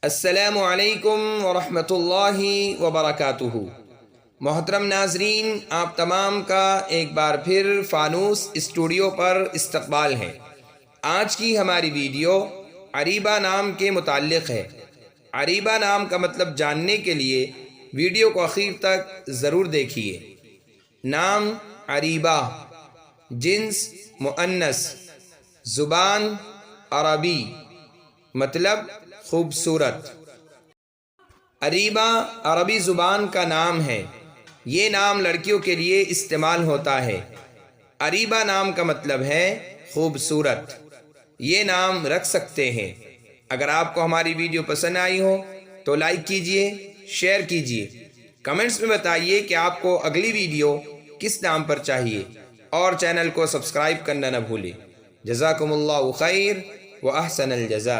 अस्सलामु अलैकुम वरहमतुल्लाहि वबरकातुहू। मोहतरम नाजरीन, आप तमाम का एक बार फिर फ़ानूस स्टूडियो पर इस्तकबाल है। आज की हमारी वीडियो अरीबा नाम के मुताल्लिक़ है। अरीबा नाम का मतलब जानने के लिए वीडियो को आखिर तक ज़रूर देखिए। नाम अरीबा, जिन्स मुअन्नस, ज़ुबान अरबी, मतलब खूबसूरत। अरीबा अरबी ज़ुबान का नाम है। ये नाम लड़कियों के लिए इस्तेमाल होता है। अरीबा नाम का मतलब है खूबसूरत। ये नाम रख सकते हैं। अगर आपको हमारी वीडियो पसंद आई हो तो लाइक कीजिए, शेयर कीजिए, कमेंट्स में बताइए कि आपको अगली वीडियो किस नाम पर चाहिए और चैनल को सब्सक्राइब करना न भूलें। जज़ाकुमुल्लाहु खैर व अहसनल जज़ा।